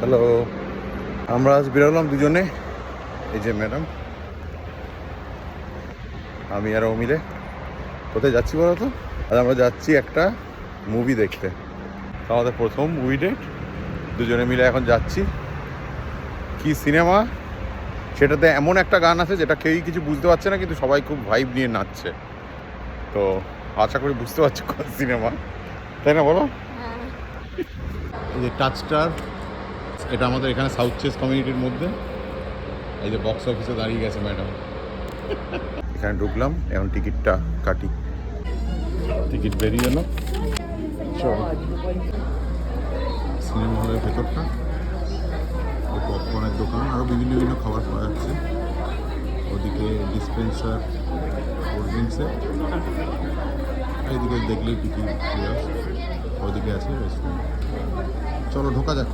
Hello, আমরা আজ বেরোলাম দুজনে। এই যে ম্যাডাম, আমি আর ও মিলে কোথায় যাচ্ছি বলো তো? আজ আমরা যাচ্ছি একটা মুভি দেখতে। আমাদের প্রথম মুভি ডেট, দুজনে মিলে এখন যাচ্ছি। কি সিনেমা, সেটাতে এমন একটা গান আছে যেটা কেউই কিছু বুঝতে পারছে না, কিন্তু সবাই খুব ভাইব নিয়ে নাচছে। তো আশা করি বুঝতে পারছো কোন সিনেমা, তাই না বলো? এই যে টাচ স্টার, এটা আমাদের এখানে সাউথ চেস কমিউনিটির মধ্যে। এই যে বক্স অফিসে দাঁড়িয়ে গেছে ম্যাডাম। এখানে ঢুকলাম, এখন টিকিটটা কাটি। টিকিট বেরিয়ে এলো। সিনেমা হলের ভেতরটা, পপকর্নের দোকান, আরও বিভিন্ন বিভিন্ন খাবার পাওয়া যাচ্ছে। ওদিকে ডিসপেন্সার কোল্ড ড্রিঙ্কসের, এইদিকে দেখলেই টিকিট ওদিকে আছে রেস্টুরেন্ট। চলো ঢোকা যাক।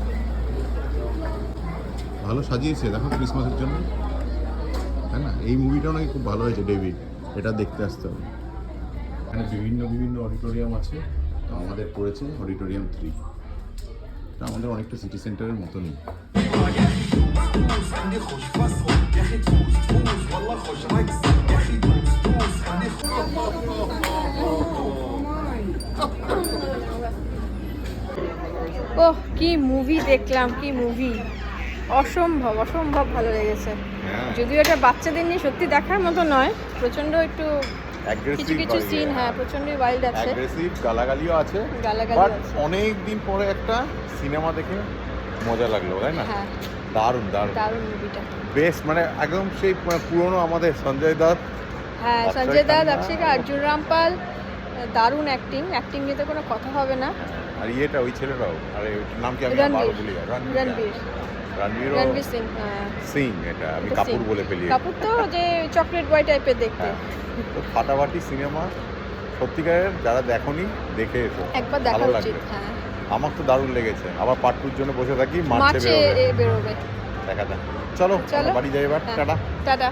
ভালো সাজিয়েছে দেখো ক্রিসমাসের জন্য, তাই না? এই মুভিটাও নাকি খুব ভালো হয়েছে, ডেভিড, এটা দেখতে আসতে হবে। এখানে বিভিন্ন বিভিন্ন অডিটোরিয়াম আছে, তো আমাদের পড়েছে অডিটোরিয়াম 3। এটা আমাদের অনেকটা সিটি সেন্টারের মতনই। ওহ, কি মুভি দেখলাম, কি মুভি! অসম্ভব অসম্ভব ভালো লেগেছে। যদিও এটা বাচ্চাদের নিয়ে সত্যি দেখার মতো নয়, প্রচন্ড একটু কিছু কিছু সিন, হ্যাঁ প্রচন্ডই ওয়াইল্ড আছে, অ্যাগ্রেসিভ, গালাগালিও আছে, গালাগালি বাট আছে। অনেক দিন পরে একটা সিনেমা দেখে মজা লাগলো, তাই না? হ্যাঁ, দারুণ দারুণ দারুণ মুভিটা। বেস্ট, মানে একদম সেই পুরনো আমাদের সঞ্জয় দত্ত। হ্যাঁ, অক্ষয় সঞ্জয় দত্ত, খান্না, অক্ষয়, অর্জুন রামপাল, দারুণ অ্যাক্টিং নিয়ে তো কোনো কথা হবে না। আর ইয়েটা ওই ছেলেটাও, আরে ওইটার নাম কি আমি বারবার ভুলি যাই। রণবীর সিং, হ্যাঁ সিং, এটা আমি এটা কাপুর সিং। বলে ফেলি। কাপুর তো যে চকলেট বয় টাইপের দেখতে। হ্যাঁ, তো ফাটাফাটি সিনেমা, সত্যিকারের যারা দেখোনি দেখে এসো, একবার দেখা ভালো উচিত। লাগবে। হ্যাঁ, আমার তো দারুণ লেগেছে। আবার পার্ট 2 জন্য বসে থাকি, মার্চে বেরোবে। দেখা যাক। চলো চলো বাড়ি যাই এবার। হ্যাঁ, টাটা। টাটা।